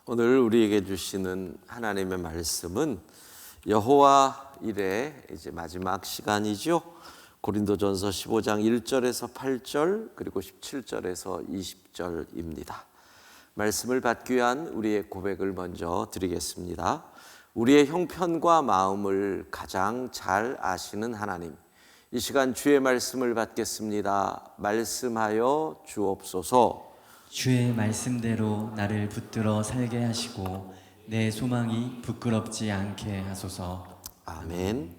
오늘 우리에게 주시는 하나님의 말씀은 여호와 일의 이제 마지막 시간이죠. 고린도전서 15장 1절에서 8절 그리고 17절에서 20절입니다. 말씀을 받기 위한 우리의 고백을 먼저 드리겠습니다. 우리의 형편과 마음을 가장 잘 아시는 하나님, 이 시간 주의 말씀을 받겠습니다. 말씀하여 주옵소서. 주의 말씀대로 나를 붙들어 살게 하시고 내 소망이 부끄럽지 않게 하소서. 아멘.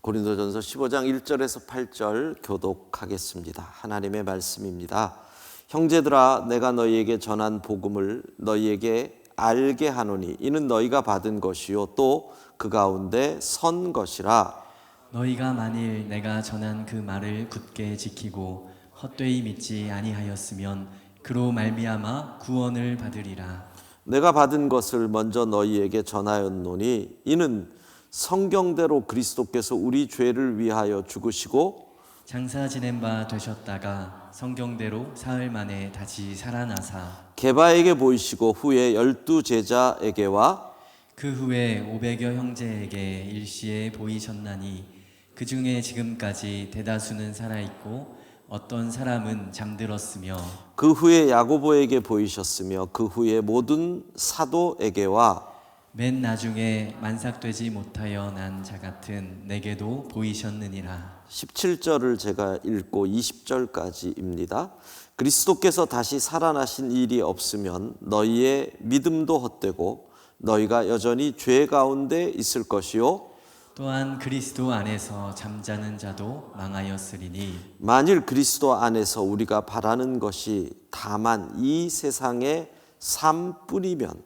고린도전서 15장 1절에서 8절 교독하겠습니다. 하나님의 말씀입니다. 형제들아, 내가 너희에게 전한 복음을 너희에게 알게 하노니 이는 너희가 받은 것이요 또 그 가운데 선 것이라. 너희가 만일 내가 전한 그 말을 굳게 지키고 헛되이 믿지 아니하였으면 그로 말미암아 구원을 받으리라. 내가 받은 것을 먼저 너희에게 전하였노니 이는 성경대로 그리스도께서 우리 죄를 위하여 죽으시고 장사 지낸 바 되셨다가 성경대로 사흘 만에 다시 살아나사 게바에게 보이시고 후에 12 제자에게와 그 후에 500여 형제에게 일시에 보이셨나니 그 중에 지금까지 대다수는 살아있고 어떤 사람은 잠들었으며 그 후에 야고보에게 보이셨으며 그 후에 모든 사도에게와 맨 나중에 만삭되지 못하여 난 자 같은 내게도 보이셨느니라. 17절을 제가 읽고 20절까지입니다. 그리스도께서 다시 살아나신 일이 없으면 너희의 믿음도 헛되고 너희가 여전히 죄 가운데 있을 것이요 또한 그리스도 안에서 잠자는 자도 망하였으리니 만일 그리스도 안에서 우리가 바라는 것이 다만 이 세상의 삶뿐이면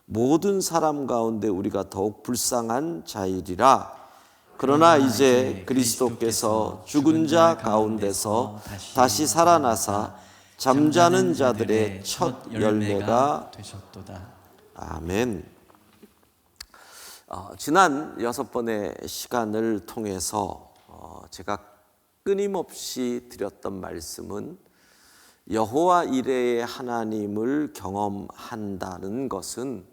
모든 사람 가운데 우리가 더욱 불쌍한 자이리라. 그러나 이제 그리스도께서 죽은 자 가운데서 다시 살아나사 잠자는 자들의 첫 열매가 되셨도다. 아멘. 지난 6번의 시간을 통해서 제가 끊임없이 드렸던 말씀은 여호와 이레의 하나님을 경험한다는 것은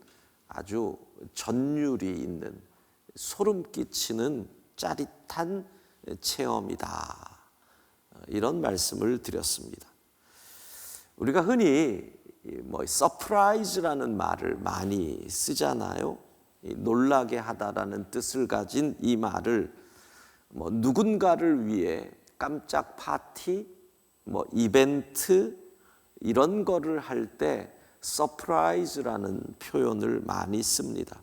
아주 전율이 있는 소름 끼치는 짜릿한 체험이다. 이런 말씀을 드렸습니다. 우리가 흔히 서프라이즈라는 말을 많이 쓰잖아요. 놀라게 하다라는 뜻을 가진 이 말을 누군가를 위해 깜짝 파티, 이벤트 이런 거를 할 때 서프라이즈라는 표현을 많이 씁니다.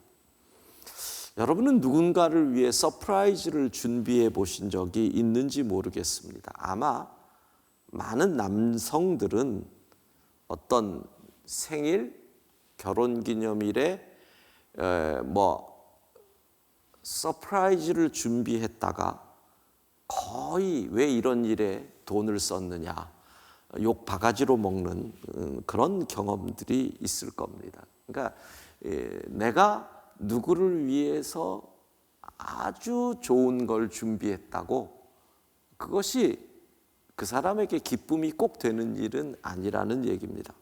여러분은 누군가를 위해 서프라이즈를 준비해 보신 적이 있는지 모르겠습니다. 아마 많은 남성들은 어떤 생일, 결혼기념일에 서프라이즈를 준비했다가 거의 왜 이런 일에 돈을 썼느냐 욕 바가지로 먹는 그런 경험들이 있을 겁니다. 그러니까 내가 누구를 위해서 아주 좋은 걸 준비했다고 그것이 그 사람에게 기쁨이 꼭 되는 일은 아니라는 얘기입니다.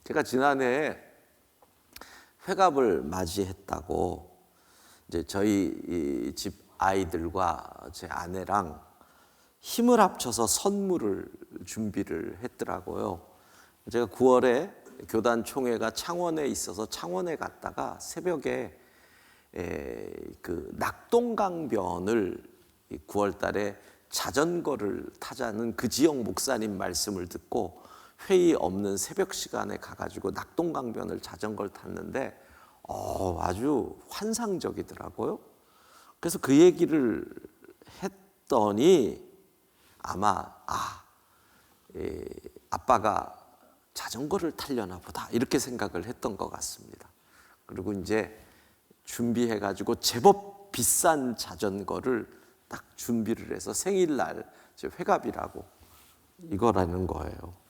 제가 지난해 회갑을 맞이했다고 이제 저희 집 아이들과 제 아내랑 힘을 합쳐서 선물을 준비를 했더라고요. 제가 9월에 교단 총회가 창원에 있어서 창원에 갔다가 새벽에 그 낙동강변을 9월 달에 자전거를 타자는 그 지역 목사님 말씀을 듣고 회의 없는 새벽 시간에 가가지고 낙동강변을 자전거를 탔는데 아주 환상적이더라고요. 그래서 그 얘기를 했더니 아마 아빠가 자전거를 타려나 보다 이렇게 생각을 했던 것 같습니다. 그리고 이제 준비해가지고 제법 비싼 자전거를 딱 준비를 해서 생일날 회갑이라고 이거라는 거예요.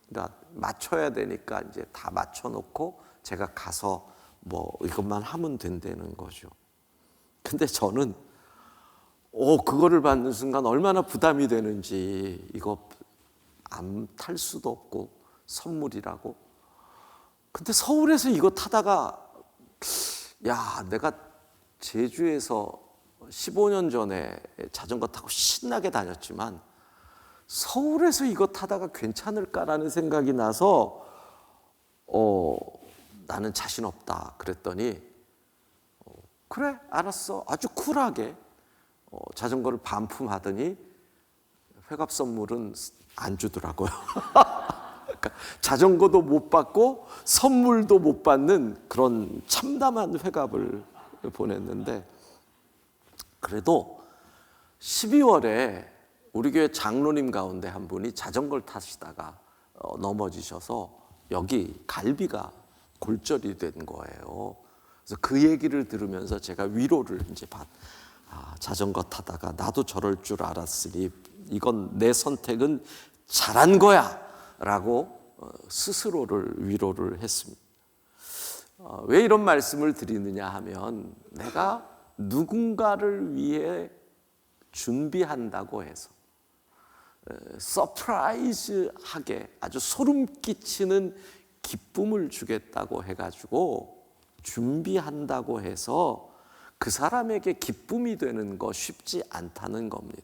그러니까 맞춰야 되니까 이제 다 맞춰놓고 제가 가서 이것만 하면 된다는 거죠. 근데 저는 그거를 받는 순간 얼마나 부담이 되는지 이거 안 탈 수도 없고 선물이라고 근데 서울에서 이거 타다가 야, 내가 제주에서 15년 전에 자전거 타고 신나게 다녔지만 서울에서 이거 타다가 괜찮을까라는 생각이 나서 나는 자신 없다 그랬더니 그래 알았어 아주 쿨하게 자전거를 반품하더니 회갑 선물은 안 주더라고요. 그러니까 자전거도 못 받고 선물도 못 받는 그런 참담한 회갑을 보냈는데, 그래도 12월에 우리 교회 장로님 가운데 한 분이 자전거를 타시다가 넘어지셔서 여기 갈비가 골절이 된 거예요. 그래서 그 얘기를 들으면서 제가 위로를 이제 자전거 타다가 나도 저럴 줄 알았으니 이건 내 선택은 잘한 거야 라고 스스로를 위로를 했습니다. 왜 이런 말씀을 드리느냐 하면 내가 누군가를 위해 준비한다고 해서 서프라이즈하게 아주 소름 끼치는 기쁨을 주겠다고 해가지고 준비한다고 해서 그 사람에게 기쁨이 되는 거 쉽지 않다는 겁니다.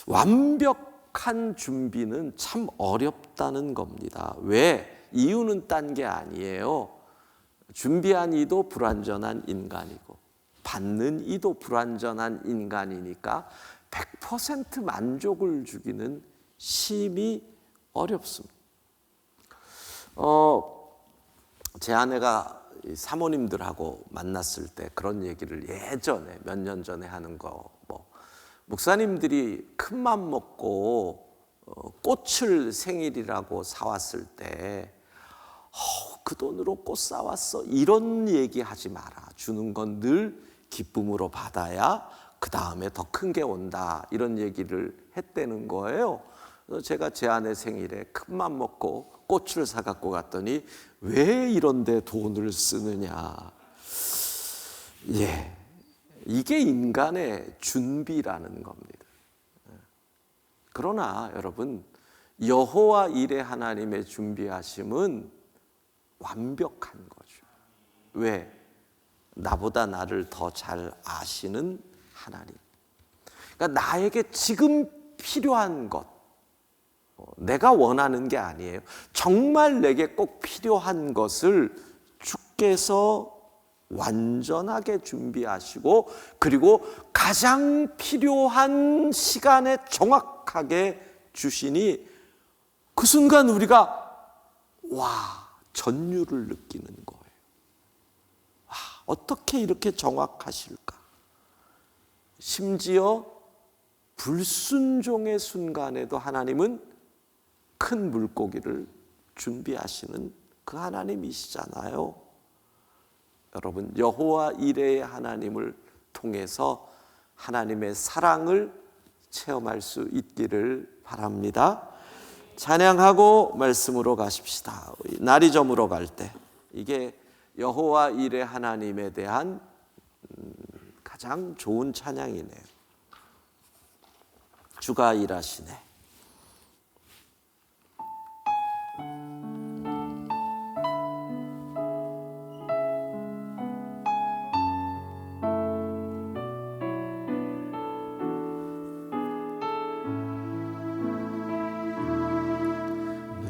완벽한 준비는 참 어렵다는 겁니다. 왜? 이유는 딴 게 아니에요. 준비한 이도 불완전한 인간이고 받는 이도 불완전한 인간이니까 100% 만족을 주기는 심히 어렵습니다. 제 아내가 사모님들하고 만났을 때 그런 얘기를 예전에 몇 년 전에 하는 거, 목사님들이 큰맘 먹고 꽃을 생일이라고 사왔을 때 그 돈으로 꽃 사왔어 이런 얘기 하지 마라. 주는 건 늘 기쁨으로 받아야 그 다음에 더 큰 게 온다 이런 얘기를 했다는 거예요. 그래서 제가 제 아내 생일에 큰맘 먹고 꽃을 사갖고 갔더니 왜 이런 데 돈을 쓰느냐. 예, 이게 인간의 준비라는 겁니다. 그러나 여러분, 여호와 일의 하나님의 준비하심은 완벽한 거죠. 왜? 나보다 나를 더 잘 아시는 하나님. 그러니까 나에게 지금 필요한 것, 내가 원하는 게 아니에요. 정말 내게 꼭 필요한 것을 주께서 완전하게 준비하시고 그리고 가장 필요한 시간에 정확하게 주시니 그 순간 우리가 전율을 느끼는 거예요. 어떻게 이렇게 정확하실까? 심지어 불순종의 순간에도 하나님은 큰 물고기를 준비하시는 그 하나님이시잖아요. 여러분, 여호와 이레의 하나님을 통해서 하나님의 사랑을 체험할 수 있기를 바랍니다. 찬양하고 말씀으로 가십시다. 날이 저물어 갈 때 이게 여호와 이레 하나님에 대한 가장 좋은 찬양이네요. 주가 일하시네.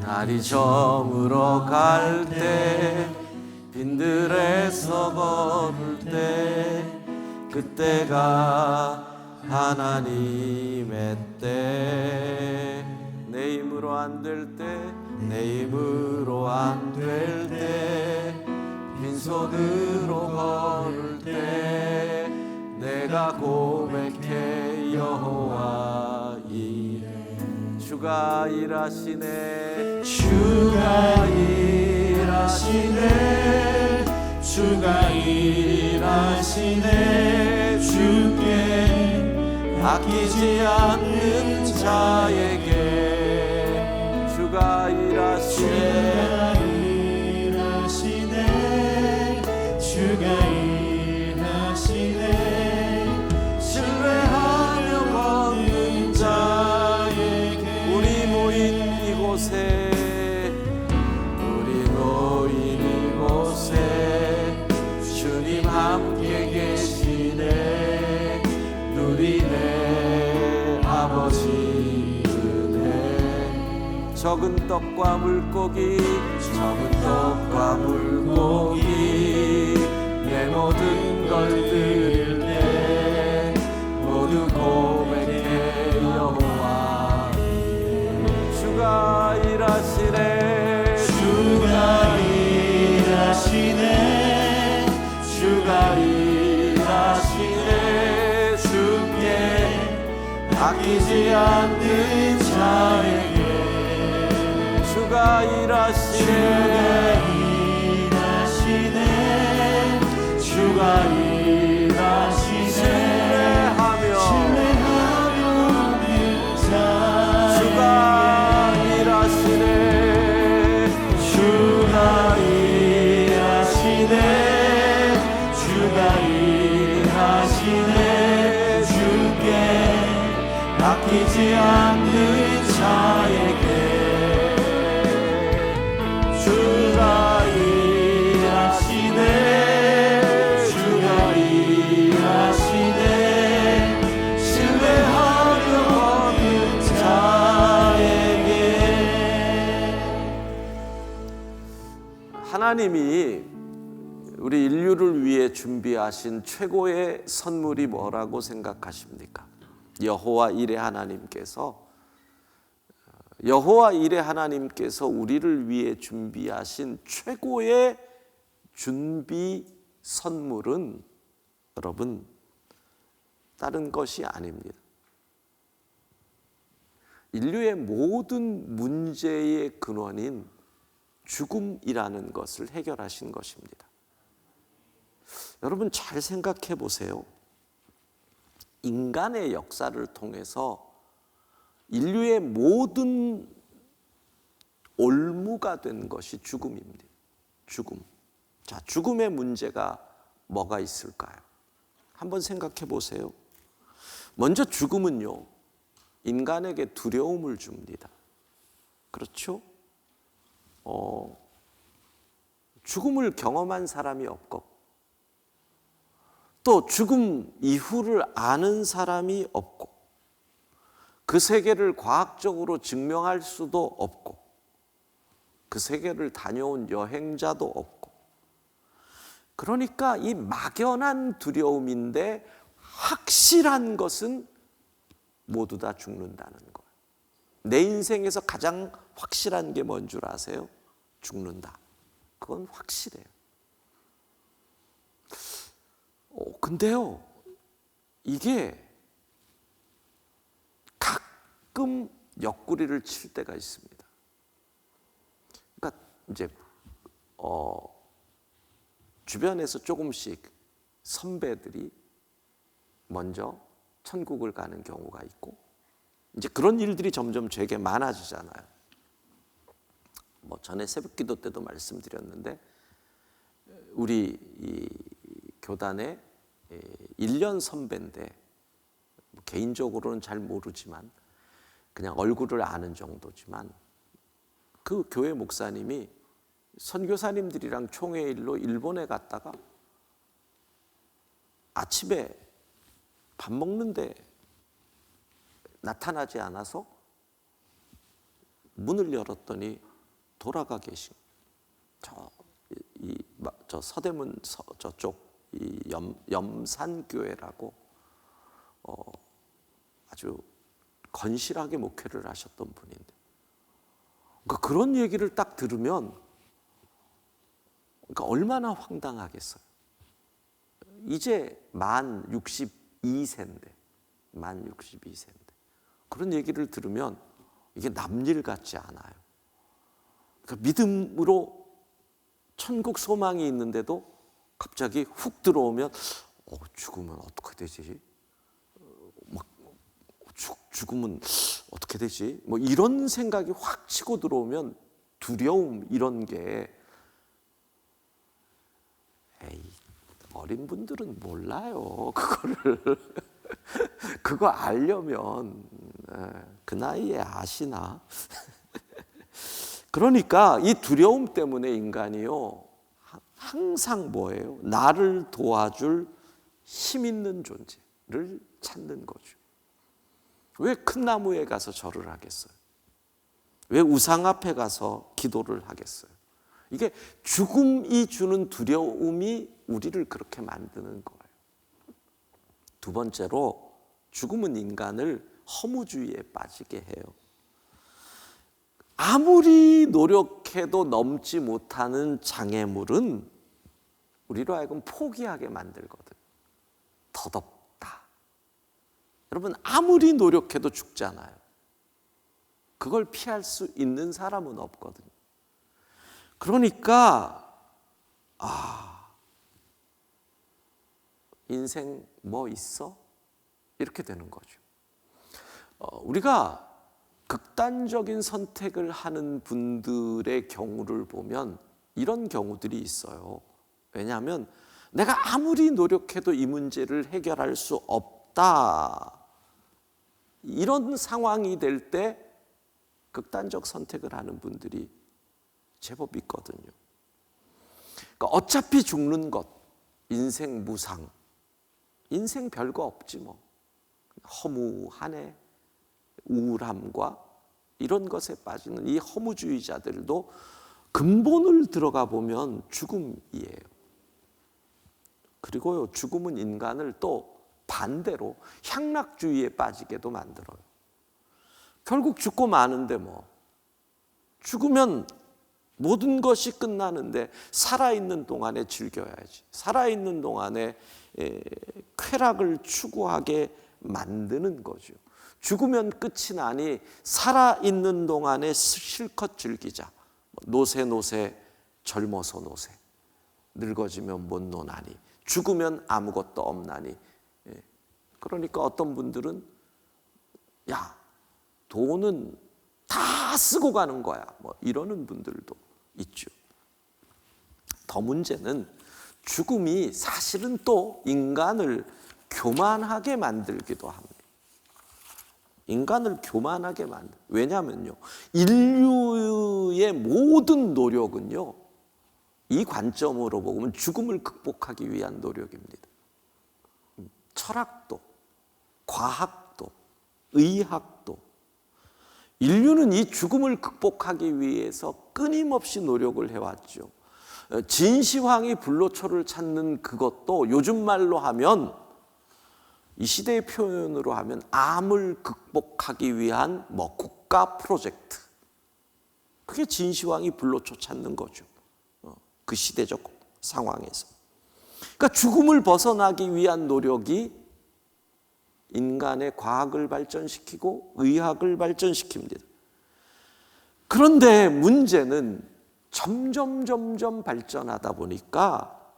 날이 저물어 갈 때 빈들에서 걸을 때 그때가 하나님의 때 내 힘으로 안 될 때 내 힘으로 안 될 때 빈손으로 걸을 때 내가 고백해 여호와 이레 주가 일하시네 주가 일하시네 주가 일하시네 주께 아끼지 않는 자에게 주가 일하시네 주가 일하시네 신뢰하며 걷는 자에게 우리 모인 이곳에 적은 떡과 물고기 내 모든 걸 드릴 때 모두 고백해 여호와 주가 일하시네 주가 일하시네 주가 일하시네 주께 아끼지 않는 자에게 주가 일하시네 주가 일하시네 신뢰하며 얻는 자에게 주가 일하시네 주가 일하시네 주가 일하시네 주께 아끼지 않는 자에게 주가 일하시네 주가 일하시네 신뢰하며 얻는 자에게 하나님이 우리 인류를 위해 준비하신 최고의 선물이 뭐라고 생각하십니까? 여호와 일의 하나님께서 우리를 위해 준비하신 최고의 준비 선물은 여러분 다른 것이 아닙니다. 인류의 모든 문제의 근원인 죽음이라는 것을 해결하신 것입니다. 여러분 잘 생각해 보세요. 인간의 역사를 통해서 인류의 모든 올무가 된 것이 죽음입니다. 죽음. 자, 죽음의 문제가 뭐가 있을까요? 한번 생각해 보세요. 먼저 죽음은요, 인간에게 두려움을 줍니다. 그렇죠? 죽음을 경험한 사람이 없고, 또 죽음 이후를 아는 사람이 없고, 그 세계를 과학적으로 증명할 수도 없고, 그 세계를 다녀온 여행자도 없고, 그러니까 이 막연한 두려움인데 확실한 것은 모두 다 죽는다는 거예요. 내 인생에서 가장 확실한 게 뭔 줄 아세요? 죽는다. 그건 확실해요. 근데요, 이게 가끔 옆구리를 칠 때가 있습니다. 그러니까 이제 주변에서 조금씩 선배들이 먼저 천국을 가는 경우가 있고, 이제 그런 일들이 점점 되게 많아지잖아요. 전에 새벽기도 때도 말씀드렸는데, 우리 이 교단의 1년 선배인데, 개인적으로는 잘 모르지만 그냥 얼굴을 아는 정도지만, 그 교회 목사님이 선교사님들이랑 총회일로 일본에 갔다가 아침에 밥 먹는데 나타나지 않아서 문을 열었더니 돌아가 계신, 저 서대문 저쪽 이 염산교회라고 아주 건실하게 목회를 하셨던 분인데, 그러니까 그런 얘기를 딱 들으면 그러니까 얼마나 황당하겠어요. 이제 만 62세인데 그런 얘기를 들으면 이게 남일 같지 않아요. 그러니까 믿음으로 천국 소망이 있는데도 갑자기 훅 들어오면 죽으면 어떻게 되지? 죽으면 어떻게 되지? 이런 생각이 확 치고 들어오면 두려움, 이런 게, 어린 분들은 몰라요. 그거를 그거 알려면 그 나이에 아시나? 그러니까 이 두려움 때문에 인간이요, 항상 뭐예요? 나를 도와줄 힘 있는 존재를 찾는 거죠. 왜 큰 나무에 가서 절을 하겠어요? 왜 우상 앞에 가서 기도를 하겠어요? 이게 죽음이 주는 두려움이 우리를 그렇게 만드는 거예요. 두 번째로 죽음은 인간을 허무주의에 빠지게 해요. 아무리 노력해도 넘지 못하는 장애물은 우리로 하여금 포기하게 만들거든. 덧없다. 여러분, 아무리 노력해도 죽잖아요. 그걸 피할 수 있는 사람은 없거든요. 그러니까 인생 뭐 있어? 이렇게 되는 거죠. 우리가 극단적인 선택을 하는 분들의 경우를 보면 이런 경우들이 있어요. 왜냐하면 내가 아무리 노력해도 이 문제를 해결할 수 없다. 이런 상황이 될 때 극단적 선택을 하는 분들이 제법 있거든요. 그러니까 어차피 죽는 것, 인생 무상, 인생 별거 없지 뭐. 허무하네, 우울함과 이런 것에 빠지는 이 허무주의자들도 근본을 들어가 보면 죽음이에요. 그리고요, 죽음은 인간을 또 반대로 향락주의에 빠지게도 만들어요. 결국 죽고 마는데 뭐, 죽으면 모든 것이 끝나는데 살아있는 동안에 즐겨야지. 살아있는 동안에 쾌락을 추구하게 만드는 거죠. 죽으면 끝이 나니 살아있는 동안에 실컷 즐기자. 노세 젊어서 노세, 늙어지면 못 노나니, 죽으면 아무것도 없나니. 그러니까 어떤 분들은 야, 돈은 다 쓰고 가는 거야, 뭐 이러는 분들도 있죠. 더 문제는 죽음이 사실은 또 인간을 교만하게 만들기도 합니다. 인간을 교만하게 만들. 왜냐하면요, 인류의 모든 노력은요, 이 관점으로 보면 죽음을 극복하기 위한 노력입니다. 철학도, 과학도, 의학도, 인류는 이 죽음을 극복하기 위해서 끊임없이 노력을 해왔죠. 진시황이 불로초를 찾는 그것도 요즘 말로 하면, 이 시대의 표현으로 하면 암을 극복하기 위한 뭐 국가 프로젝트. 그게 진시황이 불로초 찾는 거죠. 그 시대적 상황에서. 그러니까 죽음을 벗어나기 위한 노력이 인간의 과학을 발전시키고 의학을 발전시킵니다. 그런데 문제는 점점 발전하다 보니까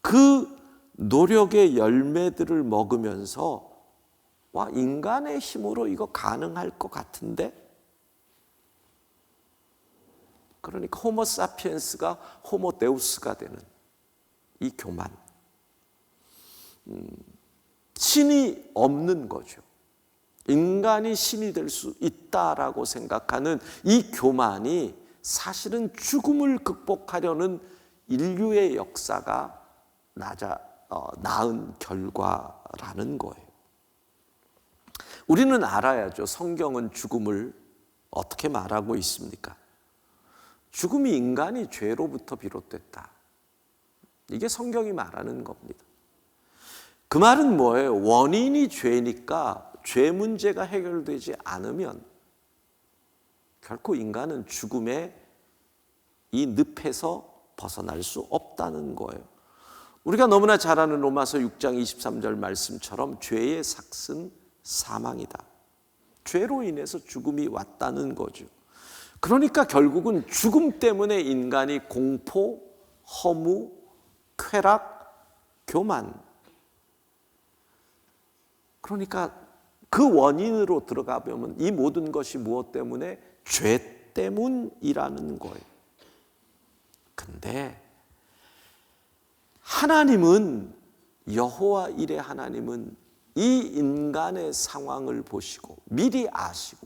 그 노력의 열매들을 먹으면서 와, 인간의 힘으로 이거 가능할 것 같은데? 그러니까 호모 사피엔스가 호모 데우스가 되는 이 교만. 신이 없는 거죠. 인간이 신이 될 수 있다라고 생각하는 이 교만이 사실은 죽음을 극복하려는 인류의 역사가 낳은 결과라는 거예요. 우리는 알아야죠. 성경은 죽음을 어떻게 말하고 있습니까? 죽음이 인간이 죄로부터 비롯됐다. 이게 성경이 말하는 겁니다. 그 말은 뭐예요? 원인이 죄니까 죄 문제가 해결되지 않으면 결코 인간은 죽음의 이 늪에서 벗어날 수 없다는 거예요. 우리가 너무나 잘 아는 로마서 6장 23절 말씀처럼 죄의 삭은 사망이다. 죄로 인해서 죽음이 왔다는 거죠. 그러니까 결국은 죽음 때문에 인간이 공포, 허무, 쾌락, 교만. 그러니까 그 원인으로 들어가 보면 이 모든 것이 무엇 때문에? 죄 때문이라는 거예요. 근데 하나님은, 여호와 일의 하나님은 이 인간의 상황을 보시고 미리 아시고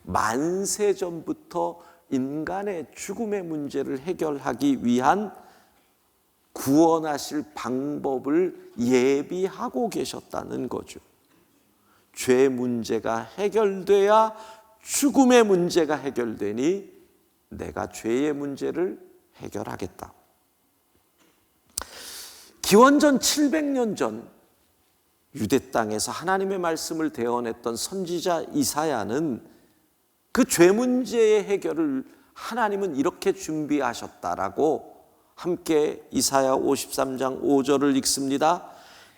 만세 전부터 인간의 죽음의 문제를 해결하기 위한 구원하실 방법을 예비하고 계셨다는 거죠. 죄 문제가 해결돼야 죽음의 문제가 해결되니 내가 죄의 문제를 해결하겠다. 기원전 700년 전 유대 땅에서 하나님의 말씀을 대언했던 선지자 이사야는 그 죄 문제의 해결을 하나님은 이렇게 준비하셨다라고 함께 이사야 53장 5절을 읽습니다.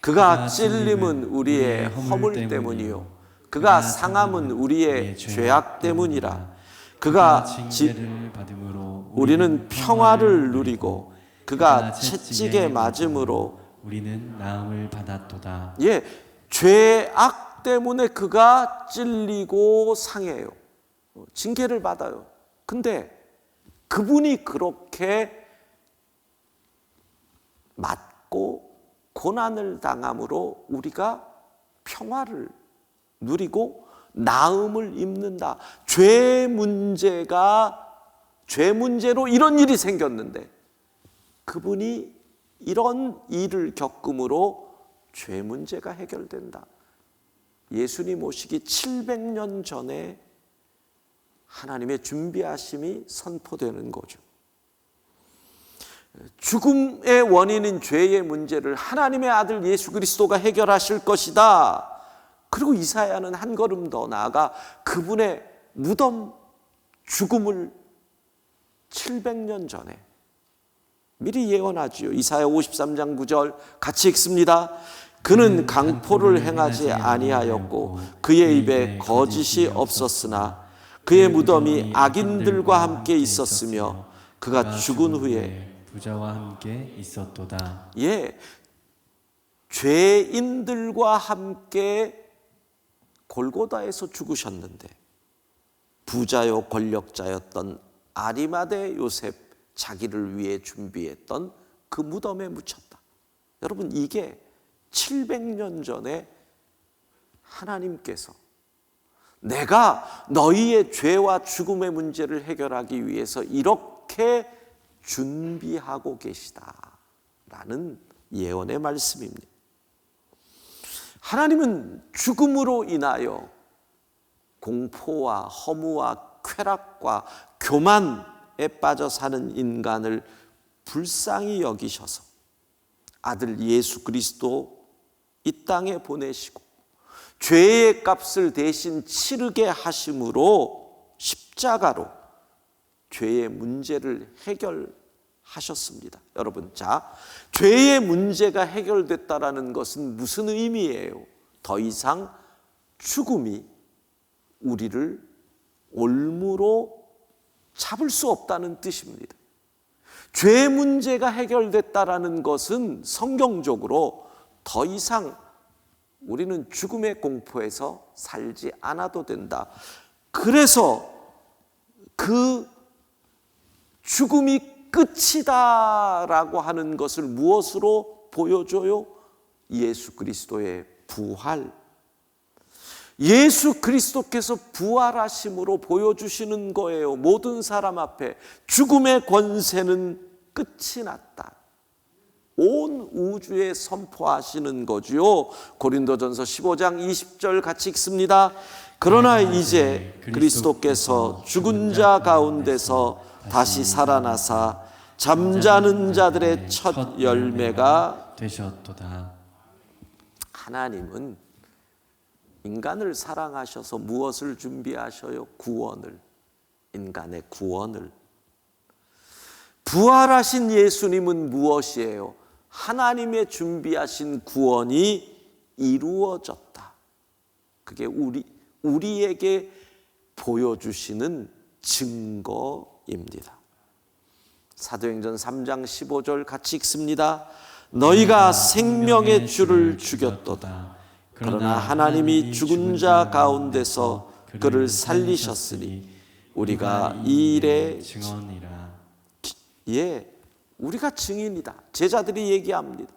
그가 찔림은 우리의 허물 때문이요 그가 상함은 우리의 죄악 때문이라. 그가 징계를 받음으로 우리는 평화를 누리고 그가 채찍에 맞음으로 우리는 나음을 받았도다. 예, 죄악 때문에 그가 찔리고 상해요. 징계를 받아요. 근데 그분이 그렇게 맞고 고난을 당함으로 우리가 평화를 누리고 나음을 입는다. 죄 문제로 이런 일이 생겼는데 그분이 이런 일을 겪음으로 죄 문제가 해결된다. 예수님 오시기 700년 전에 하나님의 준비하심이 선포되는 거죠. 죽음의 원인인 죄의 문제를 하나님의 아들 예수 그리스도가 해결하실 것이다. 그리고 이사야는 한 걸음 더 나아가 그분의 무덤 죽음을 700년 전에 미리 예언하지요. 이사야 53장 9절 같이 읽습니다. 그는 강포를 행하지 아니하였고 그의 입에 거짓이 없었으나 그의 무덤이 악인들과 함께 있었으며 그가 죽은 후에 부자와 함께 있었도다. 예, 죄인들과 함께 골고다에서 죽으셨는데 부자요 권력자였던 아리마대 요셉 자기를 위해 준비했던 그 무덤에 묻혔다. 여러분, 이게 700년 전에 하나님께서 내가 너희의 죄와 죽음의 문제를 해결하기 위해서 이렇게 준비하고 계시다라는 예언의 말씀입니다. 하나님은 죽음으로 인하여 공포와 허무와 쾌락과 교만에 빠져 사는 인간을 불쌍히 여기셔서 아들 예수 그리스도 이 땅에 보내시고 죄의 값을 대신 치르게 하심으로 십자가로 죄의 문제를 해결하셨습니다. 여러분, 자, 죄의 문제가 해결됐다라는 것은 무슨 의미예요? 더 이상 죽음이 우리를 올무로 잡을 수 없다는 뜻입니다. 죄의 문제가 해결됐다라는 것은 성경적으로 더 이상 우리는 죽음의 공포에서 살지 않아도 된다. 그래서 그 죽음이 끝이다라고 하는 것을 무엇으로 보여줘요? 예수 그리스도의 부활. 예수 그리스도께서 부활하심으로 보여주시는 거예요. 모든 사람 앞에 죽음의 권세는 끝이 났다. 온 우주에 선포하시는 거지요. 고린도전서 15장 20절 같이 읽습니다. 그러나 이제 그리스도께서 죽은 자 가운데서 다시 살아나사 잠자는 자들의 첫 열매가 되셨도다. 하나님은 인간을 사랑하셔서 무엇을 준비하셔요? 구원을. 인간의 구원을. 부활하신 예수님은 무엇이에요? 하나님의 준비하신 구원이 이루어졌다. 그게 우리에게 보여주시는 증거입니다. 사도행전 3장 15절 같이 읽습니다. 너희가 생명의 주를 죽였도다. 그러나 하나님이 죽은 자 가운데서 그를 살리셨으니 우리가 이 일의 증언이라. 예, 우리가 증인이다. 제자들이 얘기합니다.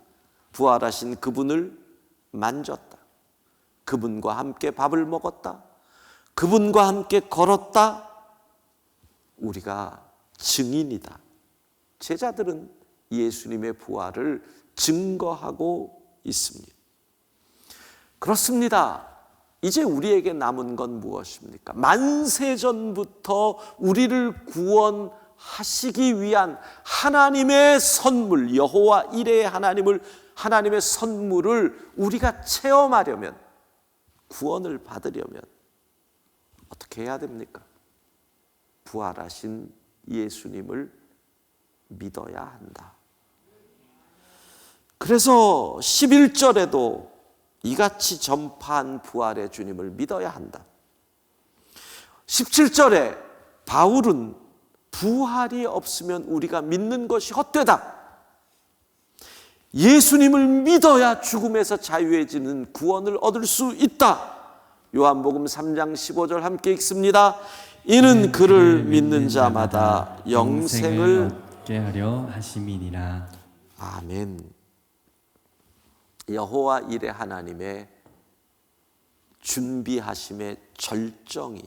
부활하신 그분을 만졌다. 그분과 함께 밥을 먹었다. 그분과 함께 걸었다. 우리가 증인이다. 제자들은 예수님의 부활을 증거하고 있습니다. 그렇습니다. 이제 우리에게 남은 건 무엇입니까? 만세전부터 우리를 구원하시기 위한 하나님의 선물, 여호와 이레의 하나님의 선물을 우리가 체험하려면, 구원을 받으려면 어떻게 해야 됩니까? 부활하신 예수님을 믿어야 한다. 그래서 11절에도 이같이 전파한 부활의 주님을 믿어야 한다. 17절에 바울은 부활이 없으면 우리가 믿는 것이 헛되다. 예수님을 믿어야 죽음에서 자유해지는 구원을 얻을 수 있다. 요한복음 3장 15절 함께 읽습니다. 이는 그를 믿는 자마다 영생을 얻게 하려 하심이니라. 아멘. 여호와 이레 하나님의 준비하심의 절정이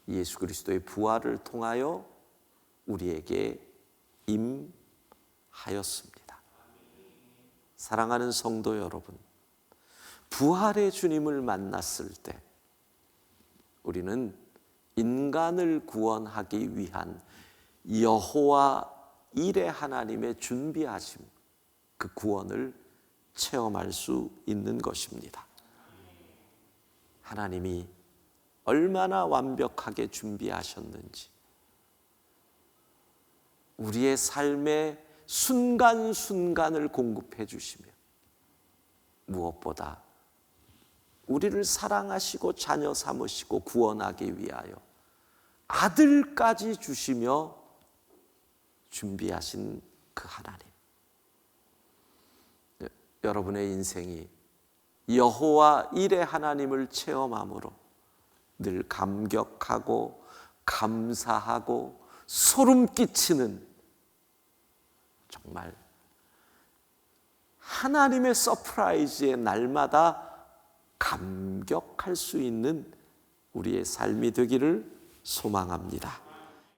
예수 그리스도의 부활을 통하여 우리에게 임하였습니다. 사랑하는 성도 여러분, 부활의 주님을 만났을 때 우리는 인간을 구원하기 위한 여호와 이레 하나님의 준비하심, 그 구원을 체험할 수 있는 것입니다. 하나님이 얼마나 완벽하게 준비하셨는지, 우리의 삶의 순간순간을 공급해 주시며, 무엇보다 우리를 사랑하시고 자녀 삼으시고 구원하기 위하여 아들까지 주시며 준비하신 그 하나님. 여러분의 인생이 여호와 이레 하나님을 체험함으로 늘 감격하고 감사하고 소름 끼치는, 정말 하나님의 서프라이즈에 날마다 감격할 수 있는 우리의 삶이 되기를 소망합니다.